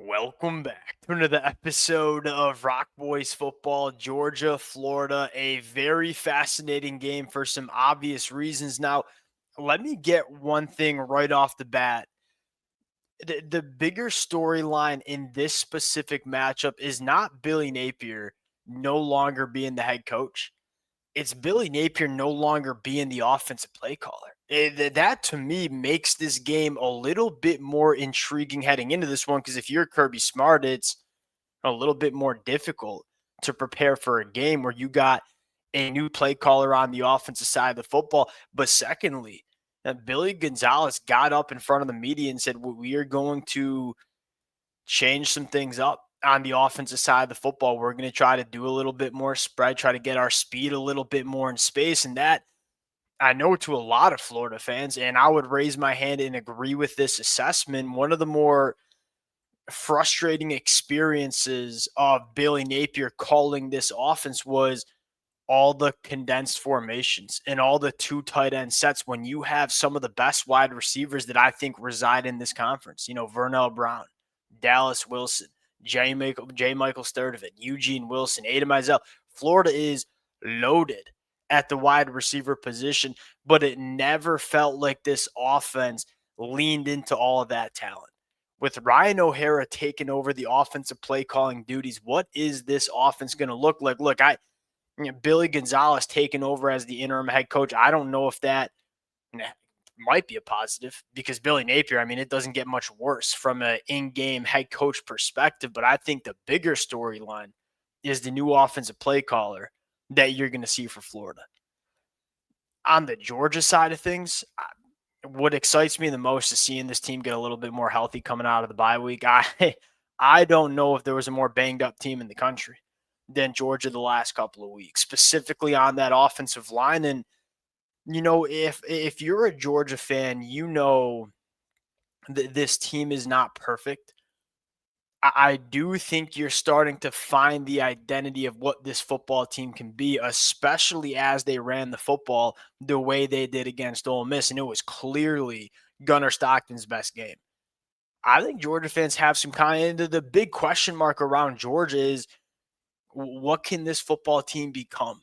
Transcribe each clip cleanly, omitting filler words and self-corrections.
Welcome back to another episode of Rock Boys Football, Georgia, Florida. A very fascinating game for some obvious reasons. Now, let me get one thing right off the bat. The bigger storyline in this specific matchup is not Billy Napier no longer being the head coach. It's Billy Napier no longer being the offensive play caller. That to me makes this game a little bit more intriguing heading into this one because if you're Kirby Smart, it's a little bit more difficult to prepare for a game where you got a new play caller on the offensive side of the football. But secondly, Billy Gonzalez got up in front of the media and said, we are going to change some things up on the offensive side of the football. We're going to try to do a little bit more spread, try to get our speed a little bit more in space. And that, I know to a lot of Florida fans, and I would raise my hand and agree with this assessment, one of the more frustrating experiences of Billy Napier calling this offense was all the condensed formations and all the two tight end sets when you have some of the best wide receivers that I think reside in this conference. Vernell Brown, Dallas Wilson, Michael Sturdivant, Eugene Wilson, Adam Mizell. Florida is loaded at the wide receiver position, but it never felt like this offense leaned into all of that talent. With Ryan O'Hara taking over the offensive play calling duties, what is this offense going to look like? Look, Billy Gonzalez taking over as the interim head coach. I don't know if that might be a positive because Billy Napier, it doesn't get much worse from an in-game head coach perspective. But I think the bigger storyline is the new offensive play caller that you're going to see for Florida. On the Georgia side of things, what excites me the most is seeing this team get a little bit more healthy coming out of the bye week. I don't know if there was a more banged up team in the country than Georgia the last couple of weeks, specifically on that offensive line. And if you're a Georgia fan, this team is not perfect. I do think you're starting to find the identity of what this football team can be, especially as they ran the football the way they did against Ole Miss, and it was clearly Gunnar Stockton's best game. I think Georgia fans have some kind of the big question mark around Georgia is what can this football team become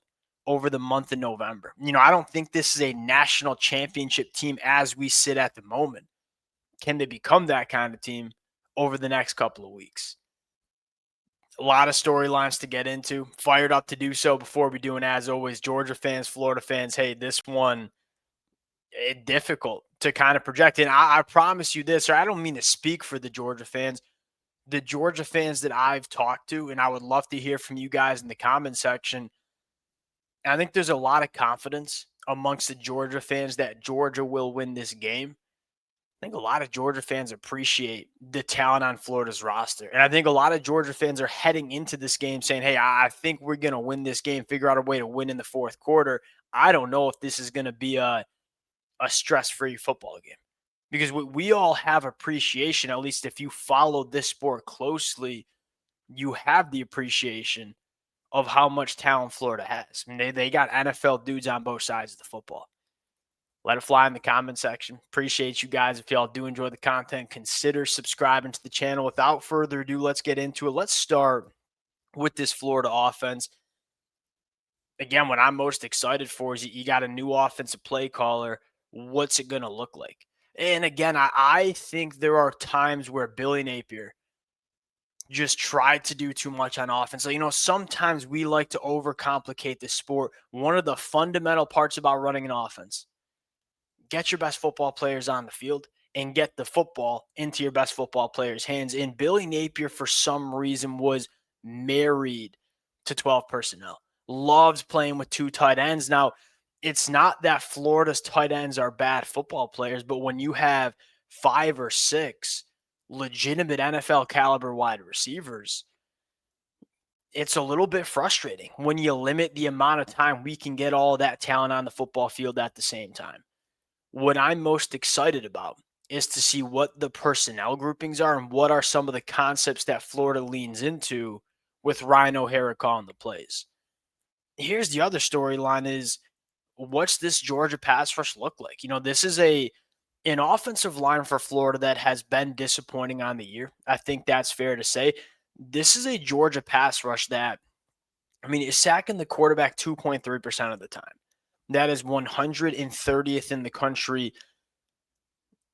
over the month of November? I don't think this is a national championship team as we sit at the moment. Can they become that kind of team over the next couple of weeks? A lot of storylines to get into. Fired up to do so before we do. And as always, Georgia fans, Florida fans, hey, this one, difficult to kind of project. And I promise you this, or I don't mean to speak for the Georgia fans that I've talked to, and I would love to hear from you guys in the comment section. I think there's a lot of confidence amongst the Georgia fans that Georgia will win this game. I think a lot of Georgia fans appreciate the talent on Florida's roster. And I think a lot of Georgia fans are heading into this game saying, hey, I think we're going to win this game, figure out a way to win in the fourth quarter. I don't know if this is going to be a stress-free football game. Because we all have appreciation, at least if you follow this sport closely, you have the appreciation of how much talent Florida has. They got NFL dudes on both sides of the football. Let it fly in the comment section. Appreciate you guys. If y'all do enjoy the content, consider subscribing to the channel. Without further ado, let's get into it. Let's start with this Florida offense. Again, what I'm most excited for is you got a new offensive play caller. What's it going to look like? And again, I think there are times where Billy Napier just tried to do too much on offense. So, sometimes we like to overcomplicate the sport. One of the fundamental parts about running an offense, get your best football players on the field and get the football into your best football players' hands. And Billy Napier, for some reason, was married to 12 personnel. Loves playing with two tight ends. Now, it's not that Florida's tight ends are bad football players, but when you have 5 or 6 legitimate NFL caliber wide receivers, it's a little bit frustrating when you limit the amount of time we can get all of that talent on the football field at the same time. What I'm most excited about is to see what the personnel groupings are and what are some of the concepts that Florida leans into with Ryan O'Hara calling the plays. Here's the other storyline is, what's this Georgia pass rush look like? This is a an offensive line for Florida that has been disappointing on the year. I think that's fair to say. This is a Georgia pass rush that, I mean, is sacking the quarterback 2.3% of the time. That is 130th in the country.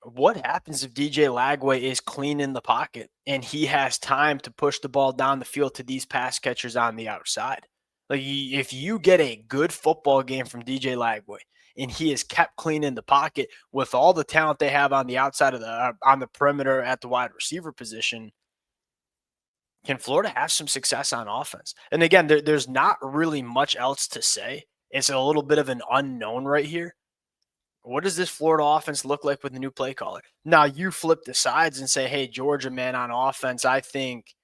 What happens if DJ Lagway is clean in the pocket and he has time to push the ball down the field to these pass catchers on the outside? Like, if you get a good football game from DJ Lagway and he is kept clean in the pocket with all the talent they have on the outside of the on the perimeter at the wide receiver position, can Florida have some success on offense? And again, there's not really much else to say. It's a little bit of an unknown right here. What does this Florida offense look like with the new play caller? Now you flip the sides and say, hey, Georgia, man, on offense, I think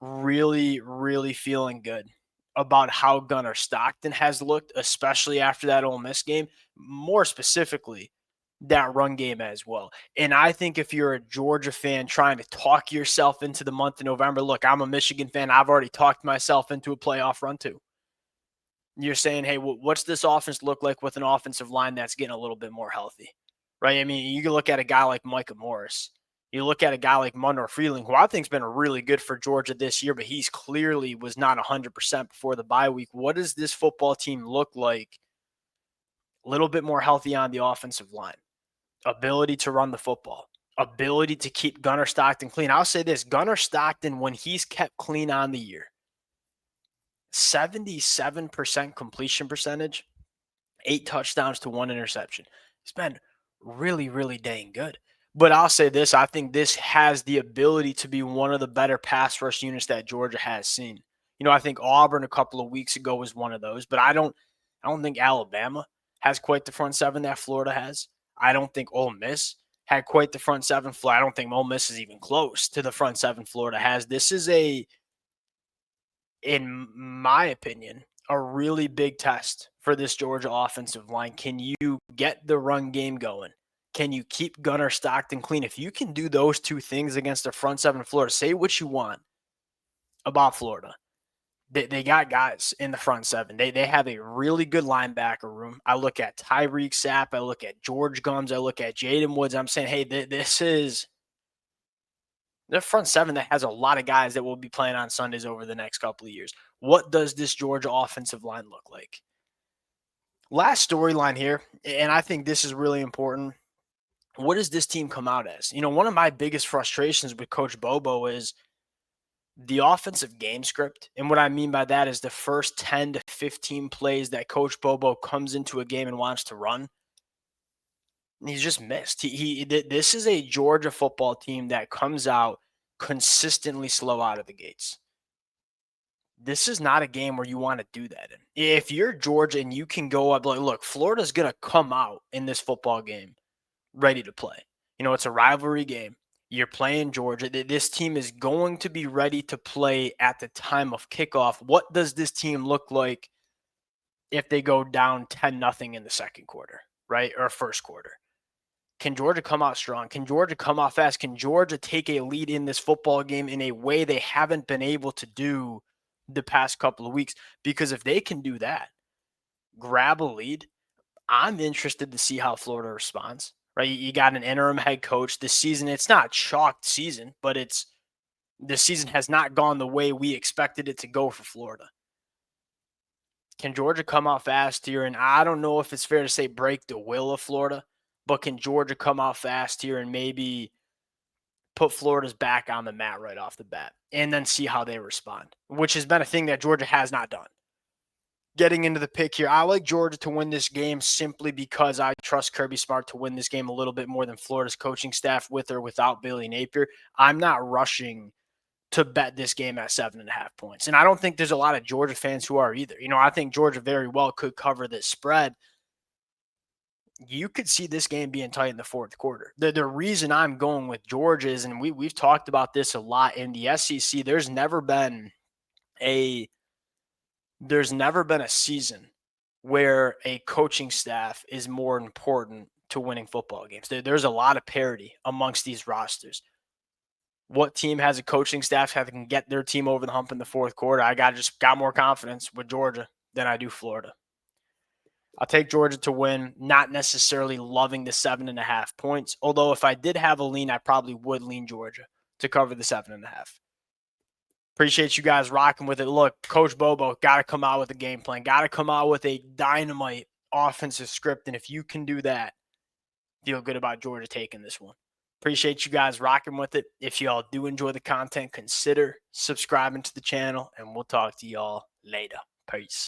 really, really feeling good about how Gunnar Stockton has looked, especially after that Ole Miss game, more specifically that run game as well. And I think if you're a Georgia fan trying to talk yourself into the month of November, look, I'm a Michigan fan. I've already talked myself into a playoff run too. You're saying, hey, what's this offense look like with an offensive line that's getting a little bit more healthy, right? I mean, you can look at a guy like Micah Morris. You look at a guy like Munor Freeling, who I think's been really good for Georgia this year, but he's clearly was not 100% before the bye week. What does this football team look like a little bit more healthy on the offensive line? Ability to run the football, ability to keep Gunnar Stockton clean. I'll say this, Gunnar Stockton, when he's kept clean on the year, 77% completion percentage, 8 touchdowns to 1 interception. He's been really, really dang good. But I'll say this, I think this has the ability to be one of the better pass rush units that Georgia has seen. You know, I think Auburn a couple of weeks ago was one of those, but I don't think Alabama has quite the front seven that Florida has. I don't think Ole Miss had quite the front seven. I don't think Ole Miss is even close to the front seven Florida has. This is in my opinion, a really big test for this Georgia offensive line. Can you get the run game going? Can you keep Gunnar Stockton clean? If you can do those two things against the front seven of Florida, say what you want about Florida. They got guys in the front seven. They have a really good linebacker room. I look at Tyreek Sapp. I look at George Gums. I look at Jaden Woods. I'm saying, hey, this is the front seven that has a lot of guys that will be playing on Sundays over the next couple of years. What does this Georgia offensive line look like? Last storyline here, and I think this is really important. What does this team come out as? You know, one of my biggest frustrations with Coach Bobo is the offensive game script. And what I mean by that is the first 10 to 15 plays that Coach Bobo comes into a game and wants to run. He's just missed. This is a Georgia football team that comes out consistently slow out of the gates. This is not a game where you want to do that in. If you're Georgia and you can go up, like, look, Florida's going to come out in this football game ready to play. You know, it's a rivalry game. You're playing Georgia. This team is going to be ready to play at the time of kickoff. What does this team look like if they go down 10-0 in the second quarter, right? Or first quarter? Can Georgia come out strong? Can Georgia come out fast? Can Georgia take a lead in this football game in a way they haven't been able to do the past couple of weeks? Because if they can do that, grab a lead, I'm interested to see how Florida responds, right? You got an interim head coach this season. It's not chalked season, but the season has not gone the way we expected it to go for Florida. Can Georgia come out fast here? And I don't know if it's fair to say break the will of Florida, but can Georgia come out fast here and maybe put Florida's back on the mat right off the bat and then see how they respond, which has been a thing that Georgia has not done. Getting into the pick here, I like Georgia to win this game simply because I trust Kirby Smart to win this game a little bit more than Florida's coaching staff with or without Billy Napier. I'm not rushing to bet this game at 7.5 points. And I don't think there's a lot of Georgia fans who are either. You know, I think Georgia very well could cover this spread. You could see this game being tight in the fourth quarter. The reason I'm going with Georgia is, and we've talked about this a lot in the SEC, there's never been a season where a coaching staff is more important to winning football games. There's a lot of parity amongst these rosters. What team has a coaching staff that can get their team over the hump in the fourth quarter? I got more confidence with Georgia than I do Florida. I'll take Georgia to win, not necessarily loving the 7.5 points. Although if I did have a lean, I probably would lean Georgia to cover the 7.5. Appreciate you guys rocking with it. Look, Coach Bobo got to come out with a game plan, got to come out with a dynamite offensive script. And if you can do that, feel good about Georgia taking this one. Appreciate you guys rocking with it. If y'all do enjoy the content, consider subscribing to the channel, and we'll talk to y'all later. Peace.